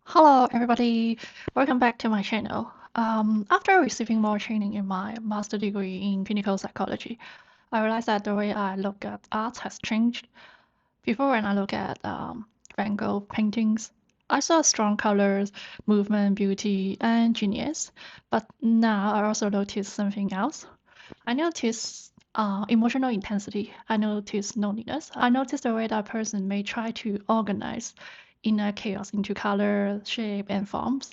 Hello, everybody. Welcome back to my channel. After receiving more training in my master degree in clinical psychology, I realized that the way I look at art has changed. Before, when I look at Van Gogh paintings, I saw strong colors, movement, beauty, and genius. But now I also notice something else. I notice emotional intensity. I notice loneliness. I notice the way that person may try to organize inner chaos into color, shape, and forms.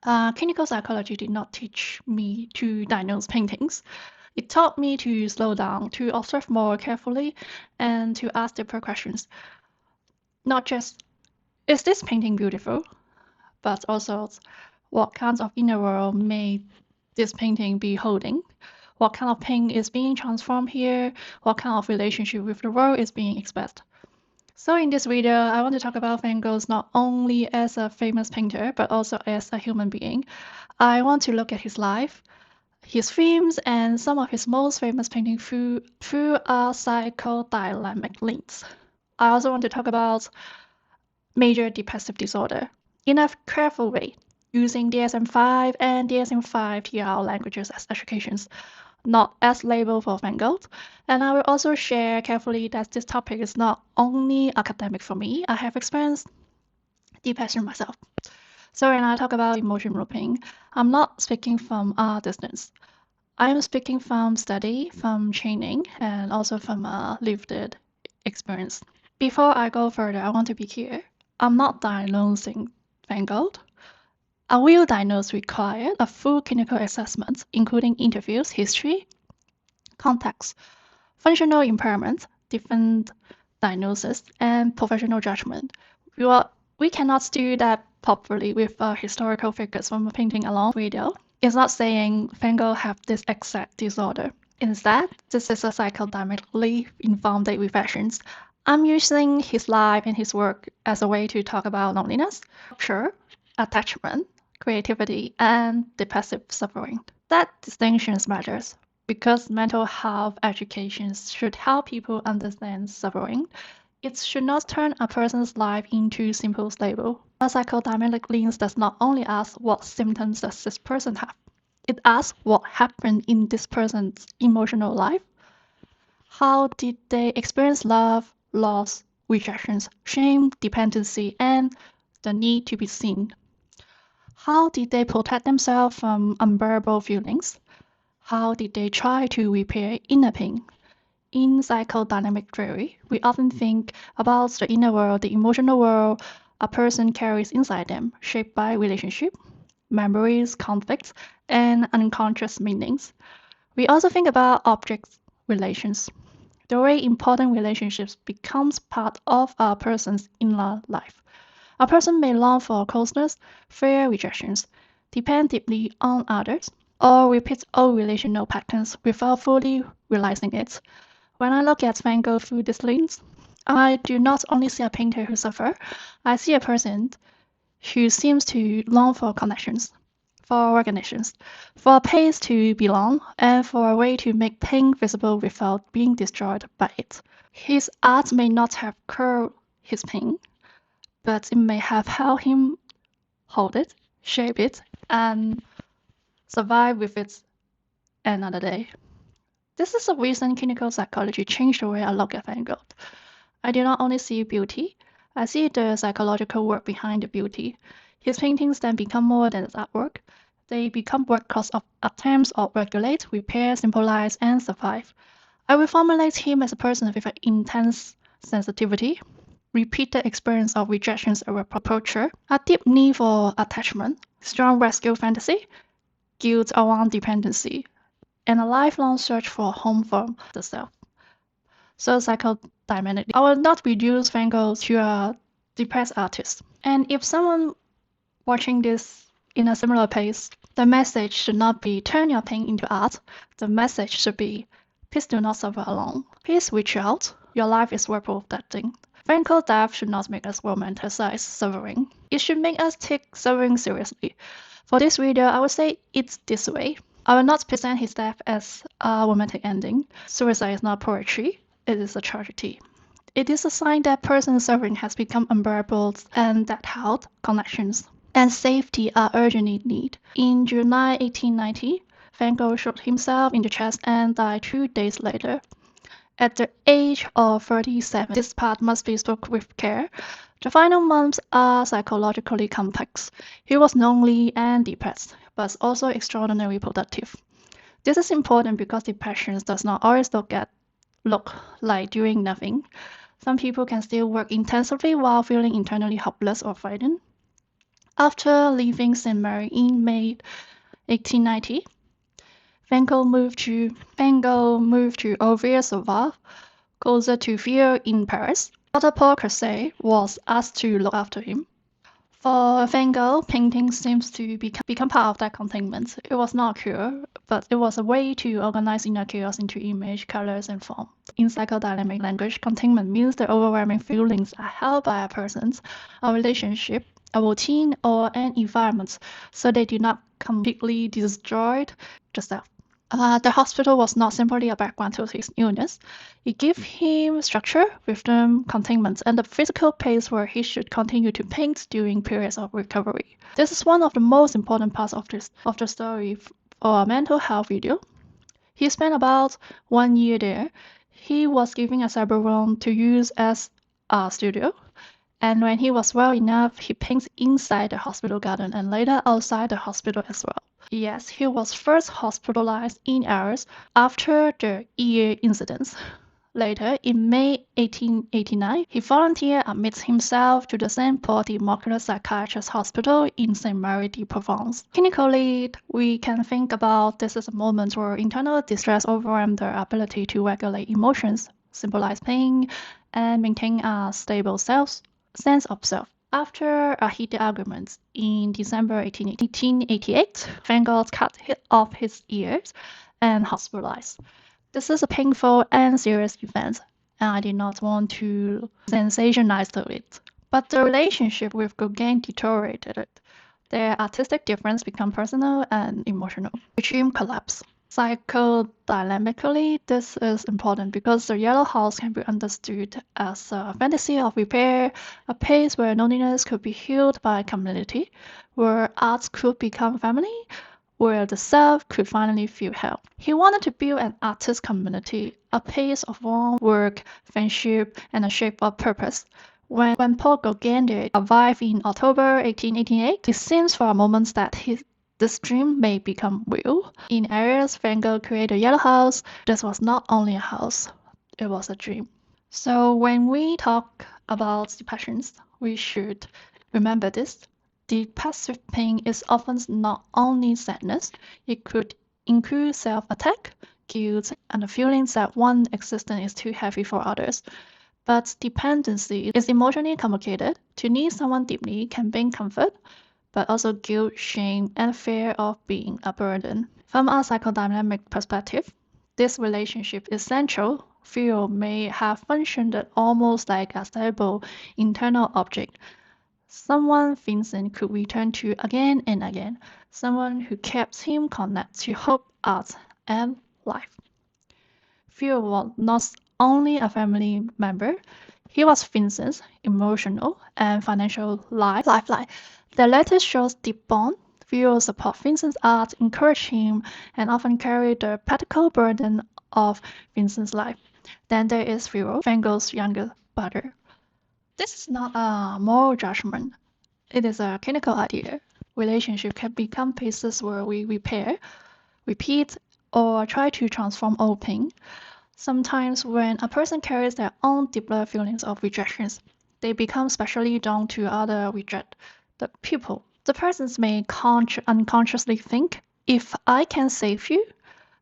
Clinical psychology did not teach me to diagnose paintings. It taught me to slow down, to observe more carefully, and to ask deeper questions. Not just, is this painting beautiful? But also, what kinds of inner world may this painting be holding? What kind of pain is being transformed here? What kind of relationship with the world is being expressed? So in this video, I want to talk about Van Gogh not only as a famous painter, but also as a human being. I want to look at his life, his themes, and some of his most famous paintings through a psychodynamic lens. I also want to talk about major depressive disorder in a careful way, using DSM-5 and DSM-5 TR languages as educations, not as label for Van Gogh. And I will also share carefully that this topic is not only academic for me. I have experienced depression myself. So when I talk about emotion looping, I'm not speaking from a distance. I am speaking from study, from training, and also from a lived experience. Before I go further, I want to be clear. I'm not diagnosing Van Gogh. A real diagnosis requires a full clinical assessment, including interviews, history, context, functional impairment, different diagnosis, and professional judgment. We cannot do that properly with historical figures from a painting alone video. It's not saying Van Gogh have this exact disorder. Instead, this is a psychodynamically informed reflections. I'm using his life and his work as a way to talk about loneliness, rupture, attachment, creativity, and depressive suffering. That distinction matters because mental health education should help people understand suffering. It should not turn a person's life into simple label. A psychodynamic lens does not only ask what symptoms does this person have. It asks what happened in this person's emotional life. How did they experience love, loss, rejections, shame, dependency, and the need to be seen? How did they protect themselves from unbearable feelings? How did they try to repair inner pain? In psychodynamic theory, we often think about the inner world, the emotional world a person carries inside them, shaped by relationship, memories, conflicts, and unconscious meanings. We also think about objects relations, the way important relationships becomes part of a person's inner life. A person may long for closeness, fear rejections, depend deeply on others, or repeat old relational patterns without fully realizing it. When I look at Van Gogh through this lens, I do not only see a painter who suffers, I see a person who seems to long for connections, for recognitions, for a place to belong, and for a way to make pain visible without being destroyed by it. His art may not have cured his pain, but it may have helped him hold it, shape it, and survive with it another day. This is the reason clinical psychology changed the way I look at Van Gogh. I do not only see beauty, I see the psychological work behind the beauty. His paintings then become more than artwork. They become works of attempts to regulate, repair, symbolize, and survive. I will formulate him as a person with an intense sensitivity, repeated experience of rejections or reproacher, a deep need for attachment, strong rescue fantasy, guilt around dependency, and a lifelong search for a home from the self. So psychodynamically, I will not reduce Van Gogh to a depressed artist. And if someone watching this in a similar pace, the message should not be turn your pain into art. The message should be please do not suffer alone. Please reach out. Your life is worth protecting. Van Gogh's death should not make us romanticize suffering. It should make us take suffering seriously. For this video, I will say it's this way. I will not present his death as a romantic ending. Suicide is not poetry, it is a tragedy. It is a sign that personal suffering has become unbearable and that health, connections, and safety are urgently needed. In July 1890, Van Gogh shot himself in the chest and died 2 days later. At the age of 37, this part must be struck with care. The final months are psychologically complex. He was lonely and depressed, but also extraordinarily productive. This is important because depression does not always look like doing nothing. Some people can still work intensively while feeling internally helpless or frightened. After leaving St. Mary in May 1890, Van Gogh moved to Auvers-sur-Oise, closer to Ville in Paris. Dr. Paul Creuset was asked to look after him. For Van Gogh, painting seems to become part of that containment. It was not a cure, but it was a way to organize inner chaos into image, colors, and form. In psychodynamic language, containment means the overwhelming feelings are held by a person, a relationship, a routine, or an environment, so they do not completely destroy the self. The hospital was not simply a background to his illness. It gave him structure, rhythm, containment, and the physical place where he should continue to paint during periods of recovery. This is one of the most important parts of the story for a mental health video. He spent about 1 year there. He was given a separate room to use as a studio. And when he was well enough, he paints inside the hospital garden and later outside the hospital as well. Yes, he was first hospitalized in Arras after the ear incidents. Later, in May 1889, he volunteered admits himself to the Saint Paul de Marcotte Psychiatrist Hospital in Saint Mary de Provence. Clinically, we can think about this as a moment where internal distress overwhelmed the ability to regulate emotions, symbolize pain, and maintain a stable sense of self. After a heated argument in December 1888, Van Gogh cut off his ears and hospitalized. This is a painful and serious event, and I did not want to sensationalize it. But the relationship with Gauguin deteriorated. Their artistic difference became personal and emotional. Regime collapse. Psychodynamically, this is important because the yellow house can be understood as a fantasy of repair, a place where loneliness could be healed by community, where arts could become family, where the self could finally feel held. He wanted to build an artist community, a place of warm work, friendship, and a shape of purpose. When Paul Gauguin arrived in October 1888, it seems for a moment that this dream may become real. In areas Van Gogh created a yellow house, this was not only a house, it was a dream. So when we talk about depressions, we should remember this. Depressive pain is often not only sadness, it could include self-attack, guilt, and the feeling that one's existence is too heavy for others. But dependency is emotionally complicated. To need someone deeply can bring comfort, but also guilt, shame, and fear of being a burden. From a psychodynamic perspective, this relationship is central. Fear may have functioned almost like a stable internal object. Someone Vincent could return to again and again, someone who kept him connected to hope, art, and life. Phil was not only a family member, he was Vincent's emotional and financial lifeline. The letter shows deep bond. Phil support Vincent's art, encourage him, and often carry the practical burden of Vincent's life. Then there is Phil, Van Gogh's younger brother. This is not a moral judgment. It is a clinical idea. Relationship can become places where we repair, repeat, or try to transform old pain. Sometimes when a person carries their own deeper feelings of rejections, they become specially drawn to other rejected people. The persons may unconsciously think, if I can save you,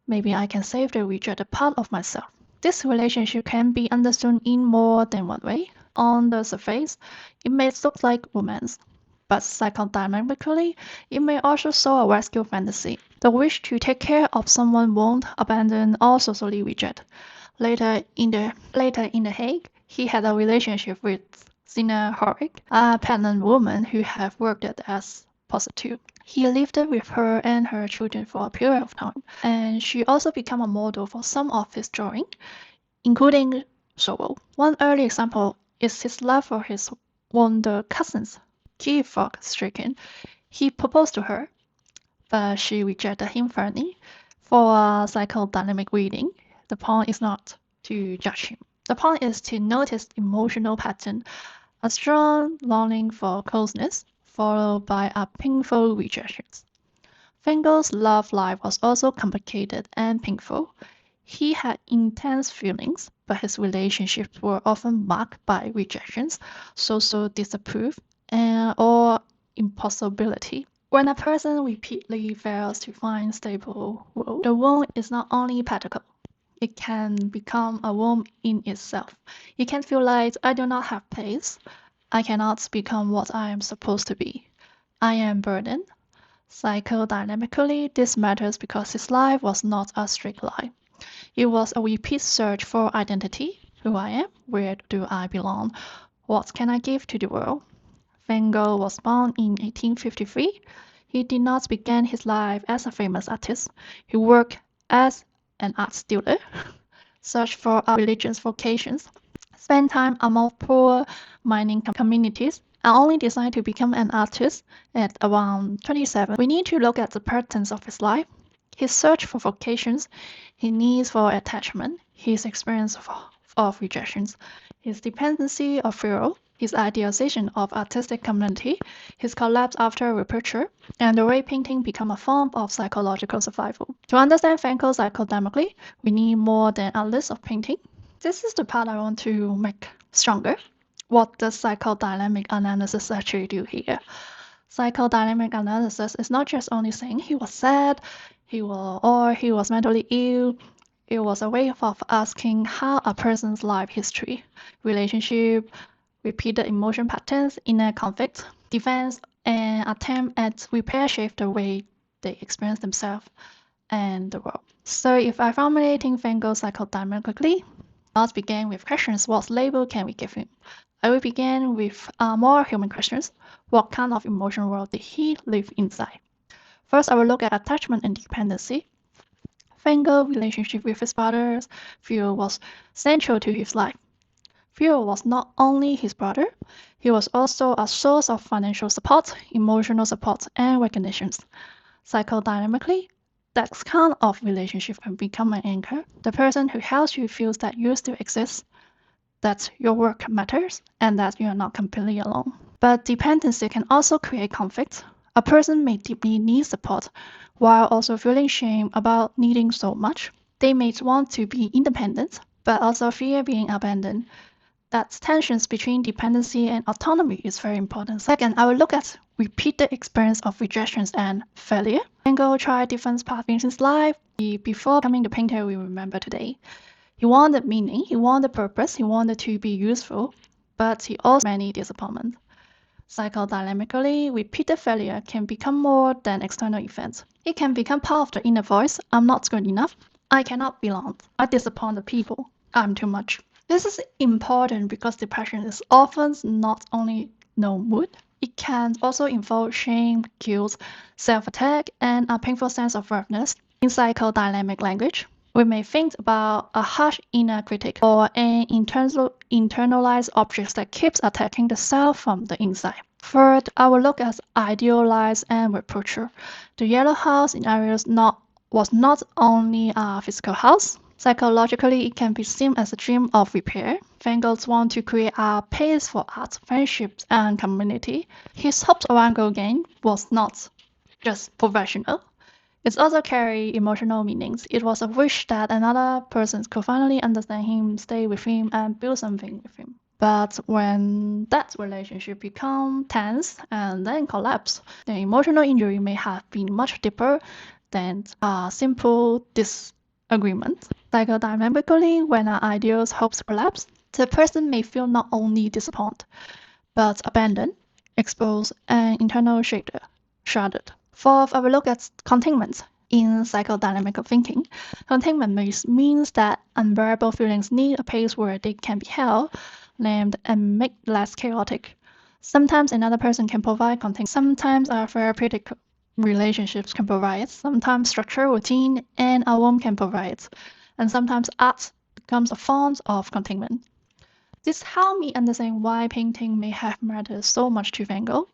maybe I can save the rejected part of myself. This relationship can be understood in more than one way. On the surface, it may look like romance, but psychodynamically, it may also show a rescue fantasy, the wish to take care of someone wounded, abandoned, or socially rejected. Later in The Hague, he had a relationship with Zina Horrick, a pregnant woman who had worked as prostitute. He lived with her and her children for a period of time, and she also became a model for some of his drawings, including sorrow. One early example is his love for his wonder cousins. Stricken, he proposed to her, but she rejected him firmly. For a psychodynamic reading, the point is not to judge him. The point is to notice emotional pattern, a strong longing for closeness, followed by a painful rejection. Van Gogh's love life was also complicated and painful. He had intense feelings, but his relationships were often marked by rejections, social disapproval, or impossibility. When a person repeatedly fails to find stable role, the wound is not only practical, it can become a wound in itself. You can feel like I do not have place. I cannot become what I am supposed to be. I am burdened. Psychodynamically, this matters because his life was not a straight line. It was a repeat search for identity. Who I am, where do I belong, what can I give to the world? Van Gogh was born in 1853. He did not begin his life as a famous artist. He worked as an art student, searched for a religious vocations, spent time among poor mining communities, and only decided to become an artist at around 27. We need to look at the patterns of his life, his search for vocations, his needs for attachment, his experience of rejections, his dependency of fear, his idealization of artistic community, his collapse after rupture, and the way painting became a form of psychological survival. To understand Van Gogh psychodynamically, we need more than a list of painting. This is the part I want to make stronger. What does psychodynamic analysis actually do here? Psychodynamic analysis is not just only saying he was sad, he was mentally ill. It was a way of asking how a person's life history, relationship, repeated emotion patterns, inner conflict, defense, and attempt at repair shape the way they experience themselves and the world. So if I formulating Van Gogh psychodynamically, let's begin with questions. What label can we give him? I will begin with more human questions. What kind of emotional world did he live inside? First, I will look at attachment and dependency. Van Gogh's relationship with his brothers, Theo, was central to his life. Theo was not only his brother, he was also a source of financial support, emotional support, and recognitions. Psychodynamically, that kind of relationship can become an anchor. The person who helps you feels that you still exist, that your work matters, and that you are not completely alone. But dependency can also create conflict. A person may deeply need support while also feeling shame about needing so much. They may want to be independent, but also fear being abandoned. That tensions between dependency and autonomy is very important. Second, I will look at repeated experience of rejections and failure. Van Gogh tried different paths in his life before becoming the painter we remember today. He wanted meaning, he wanted purpose, he wanted to be useful, but he also had many disappointments. Psychodynamically, repeated failure can become more than external events. It can become part of the inner voice. I'm not good enough. I cannot belong. I disappoint the people. I'm too much. This is important because depression is often not only no mood. It can also involve shame, guilt, self-attack, and a painful sense of worthlessness. In psychodynamic language, we may think about a harsh inner critic or an internalized object that keeps attacking the self from the inside. Third, I will look at idealized and reproach. The yellow house in areas was not only a physical house. Psychologically, it can be seen as a dream of repair. Van Gogh wanted to create a place for art, friendships, and community. His hopes around Gauguin was not just professional. It also carried emotional meanings. It was a wish that another person could finally understand him, stay with him, and build something with him. But when that relationship becomes tense and then collapse, the emotional injury may have been much deeper than a simple disagreement. Psychodynamically, when our ideals hopes collapse, the person may feel not only disappointed, but abandoned, exposed, and internal shattered. Fourth, I will look at containment. In psychodynamic thinking, containment means that unbearable feelings need a place where they can be held, named, and made less chaotic. Sometimes another person can provide containment. Sometimes our therapeutic relationships can provide it. Sometimes structure, routine, and a room can provide it. And sometimes art becomes a form of containment. This helped me understand why painting may have mattered so much to Van Gogh.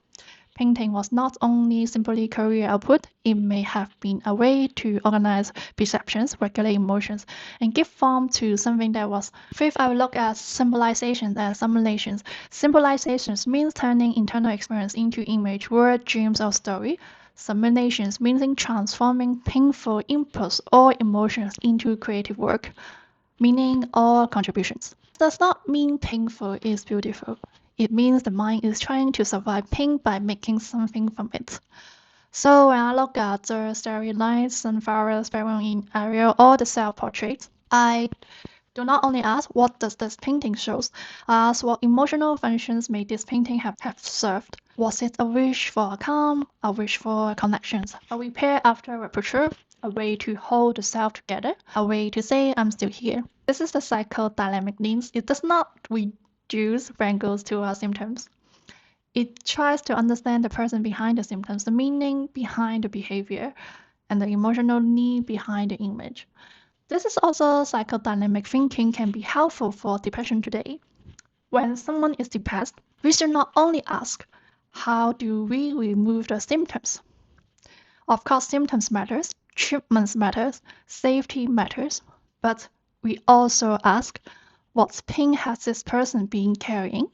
Painting was not only simply career output, it may have been a way to organize perceptions, regulate emotions, and give form to something that was. Fifth, I will look at symbolizations and simulations. Symbolizations means turning internal experience into image, word, dreams, or story. Simulations meaning transforming painful impulse or emotions into creative work, meaning or contributions. Does not mean painful is beautiful. It means the mind is trying to survive pain by making something from it. So when I look at the starry nights, sunflowers, background in Ariel, or the self-portraits, I do not only ask what does this painting shows, I ask what emotional functions may this painting have served. Was it a wish for a calm, a wish for connections, a repair after a rupture, a way to hold the self together, a way to say I'm still here. This is the psychodynamic lens. It does not reduce Van Gogh's to our symptoms. It tries to understand the person behind the symptoms, the meaning behind the behavior, and the emotional need behind the image. This is also psychodynamic thinking can be helpful for depression today. When someone is depressed, we should not only ask, how do we remove the symptoms? Of course, symptoms matters, treatments matters, safety matters, but we also ask, what pain has this person been carrying?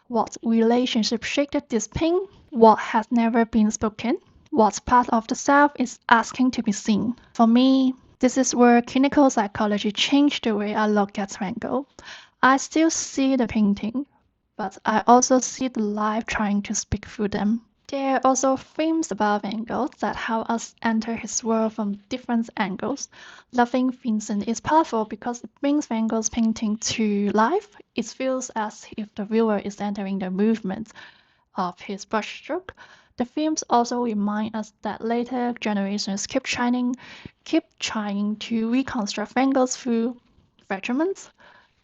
What relationship shaped this pain? What has never been spoken? What part of the self is asking to be seen? For me, this is where clinical psychology changed the way I look at Van Gogh. I still see the painting, but I also see the life trying to speak through them. There are also themes about Van Gogh that help us enter his world from different angles. Loving Vincent is powerful because it brings Van Gogh's painting to life. It feels as if the viewer is entering the movement of his brushstroke. The films also remind us that later generations keep trying to reconstruct Van Gogh through fragments,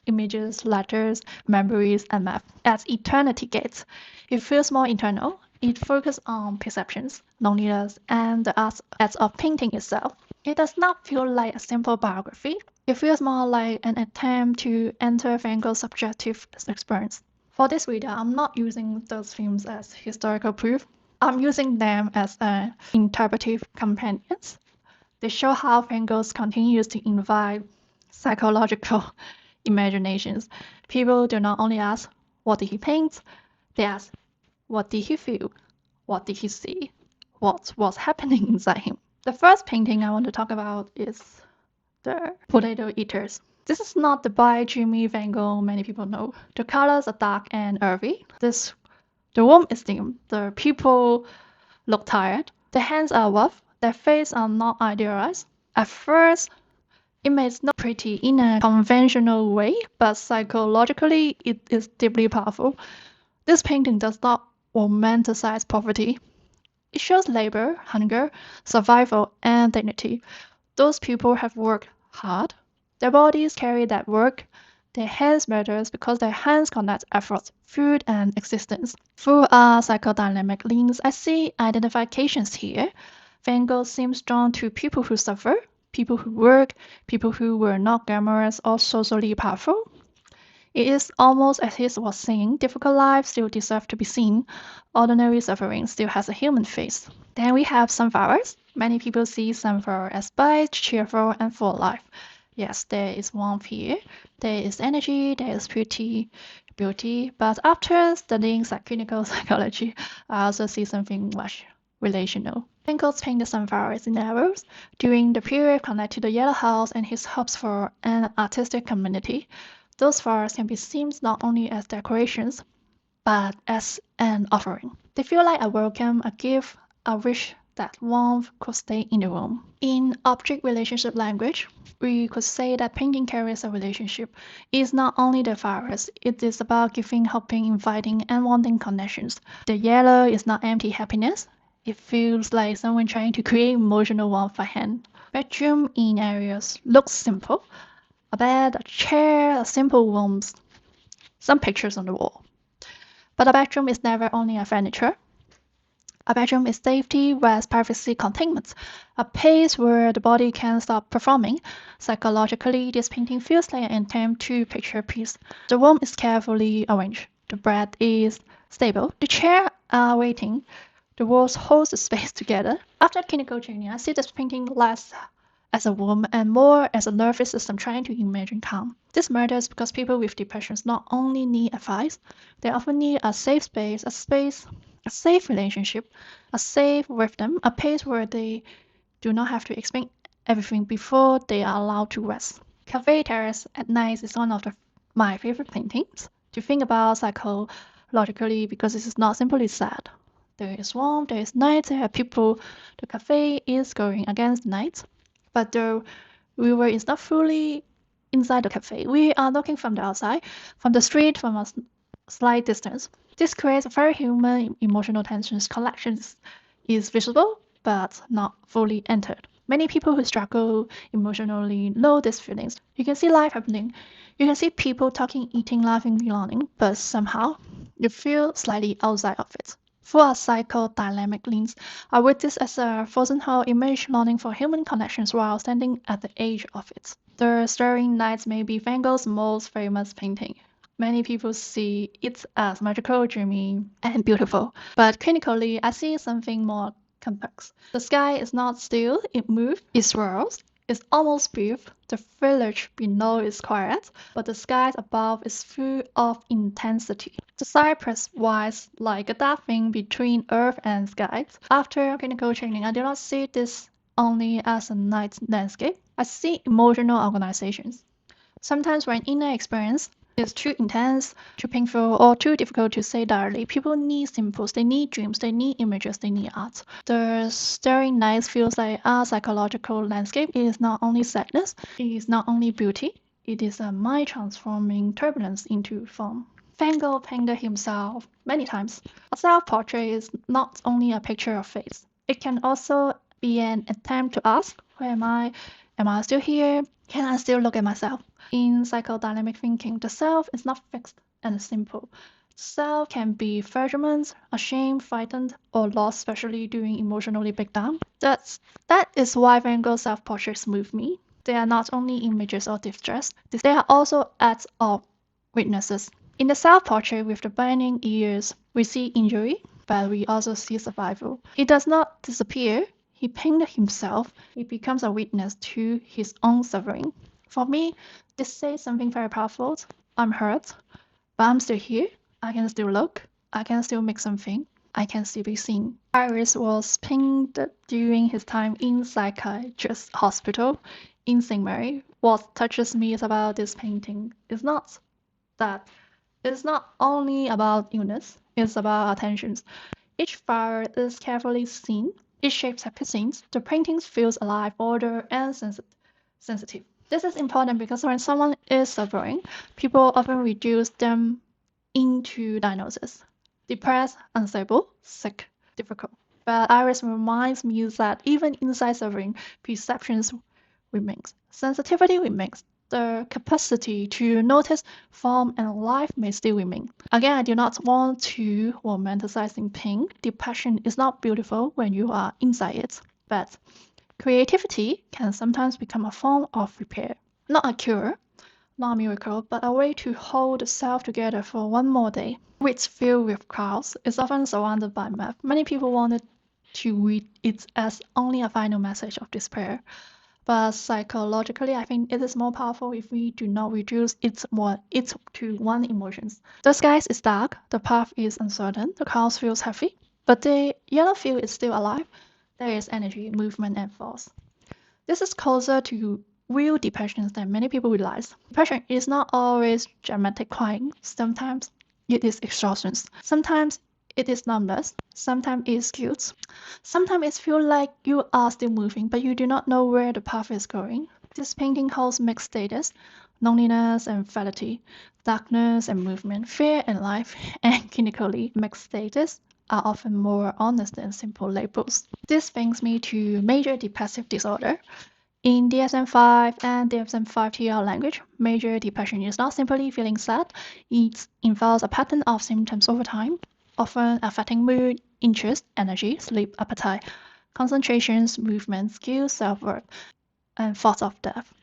images, letters, memories, and math. As eternity gets, it feels more internal. It focuses on perceptions, loneliness, and the arts of painting itself. It does not feel like a simple biography. It feels more like an attempt to enter Van Gogh's subjective experience. For this video, I'm not using those films as historical proof. I'm using them as interpretive companions. They show how Van Gogh continues to invite psychological imaginations. People do not only ask, what did he paint? They ask, what did he feel? What did he see? What was happening inside him? The first painting I want to talk about is the Potato Eaters. This is not the by Jimmy Van Gogh many people know. The colors are dark and earthy. The room is dim. The people look tired. The hands are rough. Their faces are not idealized. At first, it may not pretty in a conventional way, but psychologically, it is deeply powerful. This painting does not romanticize poverty. It shows labor, hunger, survival, and dignity. Those people have worked hard. Their bodies carry that work. Their hands matters because their hands connect effort, food, and existence. Through a psychodynamic lens, I see identifications here. Van Gogh seems drawn to people who suffer, people who work, people who were not glamorous or socially powerful. It is almost as he was saying, difficult lives still deserve to be seen. Ordinary suffering still has a human face. Then we have sunflowers. Many people see sunflower as bright, cheerful, and full of life. Yes, there is warmth here. There is energy, there is beauty. But after studying clinical psychology, I also see something much relational. Van Gogh painted sunflowers in arrows during the period connected to the Yellow House and his hopes for an artistic community. Those flowers can be seen not only as decorations, but as an offering. They feel like a welcome, a gift, a wish that warmth could stay in the room. In object relationship language, we could say that painting carries a relationship. It is not only the flowers, it is about giving, helping, inviting, and wanting connections. The yellow is not empty happiness. It feels like someone trying to create emotional warmth by hand. Bedroom in areas looks simple. A bed, a chair, a simple room, some pictures on the wall. But a bedroom is never only a furniture. A bedroom is safety, rest, privacy, containment. A place where the body can stop performing. Psychologically, this painting feels like an attempt to picture peace. The room is carefully arranged. The bed is stable. The chairs are waiting. The walls hold the space together. After clinical training, I see this painting less as a room and more as a nervous system trying to imagine calm. This matters because people with depressions not only need advice, they often need a safe space, a safe relationship, a safe rhythm, a place where they do not have to explain everything before they are allowed to rest. Cafe Terrace at night is one of my favorite paintings to think about psychologically because this is not simply sad. There is warmth, there is night, there are people. The cafe is going against the night, but the river is not fully inside the cafe. We are looking from the outside, from the street, from a slight distance. This creates a very human emotional tensions. Collections is visible, but not fully entered. Many people who struggle emotionally know these feelings. You can see life happening. You can see people talking, eating, laughing, belonging, but somehow you feel slightly outside of it. Through a psychodynamic lens, I read this as a frozen whole image longing for human connections while standing at the edge of it. The Staring Nights may be Van Gogh's most famous painting. Many people see it as magical, dreamy, and beautiful, but clinically, I see something more complex. The sky is not still, it moves, it swirls, it's almost brief. The village below is quiet, but the sky above is full of intensity. The cypress wise like a dark thing between earth and sky. After clinical training, I do not see this only as a night landscape. I see emotional organizations. Sometimes when inner experience is too intense, too painful, or too difficult to say directly, people need symbols, they need dreams, they need images, they need art. The Staring Nights feels like a psychological landscape. It is not only sadness, it is not only beauty, it is a mind transforming turbulence into form. Van Gogh painted himself many times. A self-portrait is not only a picture of face. It can also be an attempt to ask, who am I? Am I still here? Can I still look at myself? In psychodynamic thinking, the self is not fixed and simple. Self can be fragments, ashamed, frightened, or lost, especially during emotionally breakdown. That is why Van Gogh's self-portraits move me. They are not only images of distress, they are also acts of witnesses. In the self-portrait with the burning ears, we see injury, but we also see survival. He does not disappear. He painted himself. He becomes a witness to his own suffering. For me, this says something very powerful. I'm hurt, but I'm still here. I can still look. I can still make something. I can still be seen. Iris was painted during his time in psychiatrist hospital in St. Mary. What touches me is about this painting is not that it's not only about illness, it's about attentions. Each flower is carefully seen, each shape scenes. The painting feels alive, ordered, and sensitive. This is important because when someone is suffering, people often reduce them into diagnosis. Depressed, unstable, sick, difficult. But Iris reminds me that even inside suffering, perceptions remains. Sensitivity remains. The capacity to notice form and life may still remain. Again, I do not want to romanticizing pain. Depression is not beautiful when you are inside it, but creativity can sometimes become a form of repair. Not a cure, not a miracle, but a way to hold the self together for one more day. Which filled with crowds is often surrounded by math. Many people wanted to read it as only a final message of despair. But psychologically, I think it is more powerful if we do not reduce it to one emotion. The sky is dark, the path is uncertain, the clouds feels heavy, but the yellow field is still alive. There is energy, movement, and force. This is closer to real depression than many people realize. Depression is not always dramatic crying. Sometimes it is exhaustion. Sometimes it is numbness. Sometimes it is guilt. Sometimes it feels like you are still moving, but you do not know where the path is going. This painting holds mixed status, loneliness and fatality, darkness and movement, fear and life, and clinically mixed status are often more honest than simple labels. This brings me to major depressive disorder. In DSM-5 and DSM-5-TR language, major depression is not simply feeling sad. It involves a pattern of symptoms over time, often affecting mood, interest, energy, sleep, appetite, concentrations, movement, skills, self-worth, and thoughts of death.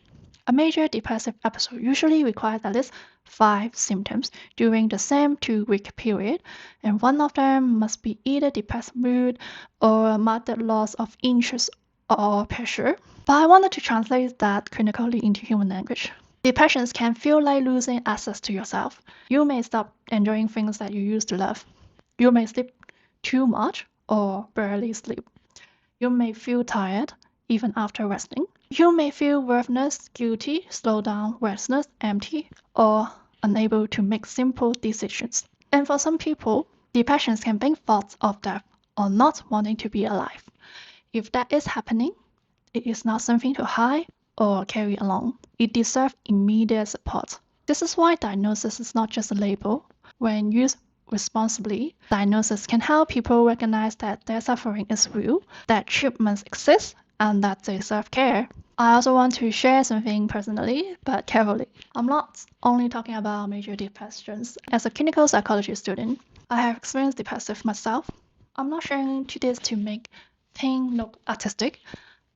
A major depressive episode usually requires at least 5 symptoms during the same 2-week period, and one of them must be either depressed mood or a marked loss of interest or pleasure. But I wanted to translate that clinically into human language. Depressions can feel like losing access to yourself. You may stop enjoying things that you used to love. You may sleep too much or barely sleep. You may feel tired even after resting. You may feel worthless, guilty, slow down, restless, empty, or unable to make simple decisions. And for some people, depressions can bring thoughts of death or not wanting to be alive. If that is happening, it is not something to hide or carry along. It deserves immediate support. This is why diagnosis is not just a label. When used responsibly, diagnosis can help people recognize that their suffering is real, that treatments exist, and that they deserve care. I also want to share something personally, but carefully. I'm not only talking about major depressions. As a clinical psychology student, I have experienced depressive myself. I'm not sharing this to make pain look artistic.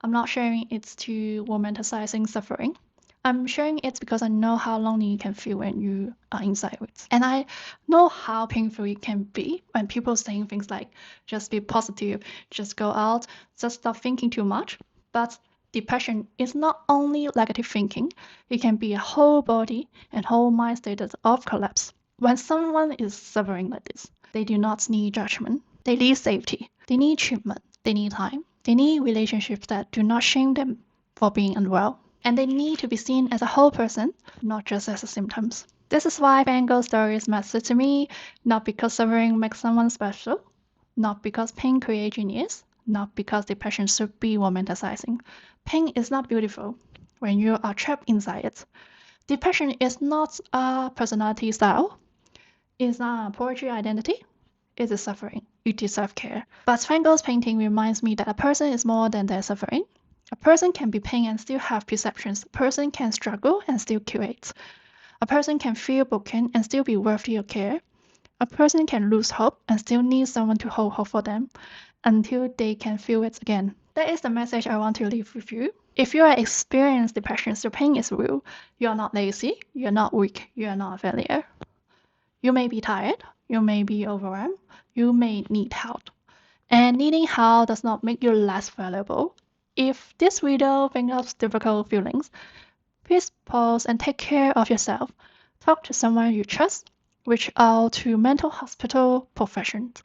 I'm not sharing it to romanticizing suffering. I'm sharing it because I know how lonely you can feel when you are inside it. And I know how painful it can be when people saying things like, just be positive, just go out, just stop thinking too much. But depression is not only negative thinking, it can be a whole body and whole mind state of collapse. When someone is suffering like this, they do not need judgment. They need safety. They need treatment. They need time. They need relationships that do not shame them for being unwell. And they need to be seen as a whole person, not just as a symptoms. This is why Van Gogh's stories matter to me, not because suffering makes someone special, not because pain creates genius, not because depression should be romanticizing. Pain is not beautiful when you are trapped inside it. Depression is not a personality style. It's not a poetry identity. It is suffering. You deserve care. But Van Gogh's painting reminds me that a person is more than their suffering. A person can be pain and still have perceptions. A person can struggle and still curate. A person can feel broken and still be worthy of care. A person can lose hope and still need someone to hold hope for them until they can feel it again. That is the message I want to leave with you. If you are experiencing depression, your pain is real. You are not lazy. You are not weak. You are not a failure. You may be tired. You may be overwhelmed. You may need help. And needing help does not make you less valuable. If this video brings up difficult feelings, please pause and take care of yourself. Talk to someone you trust. Reach out to mental hospital professionals.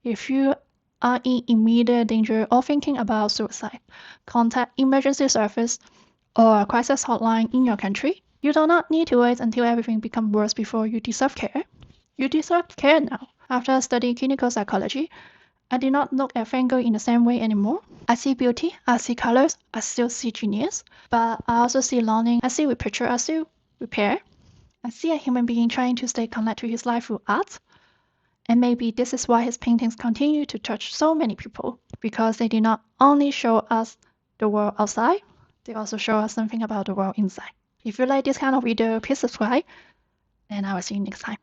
If you are in immediate danger or thinking about suicide, contact emergency service or a crisis hotline in your country. You do not need to wait until everything becomes worse before you deserve care. You deserve care now. After studying clinical psychology, I do not look at Van Gogh in the same way anymore. I see beauty, I see colors, I still see genius, but I also see longing, I see repicture, I see repair. I see a human being trying to stay connected to his life through art. And maybe this is why his paintings continue to touch so many people, because they do not only show us the world outside, they also show us something about the world inside. If you like this kind of video, please subscribe, and I will see you next time.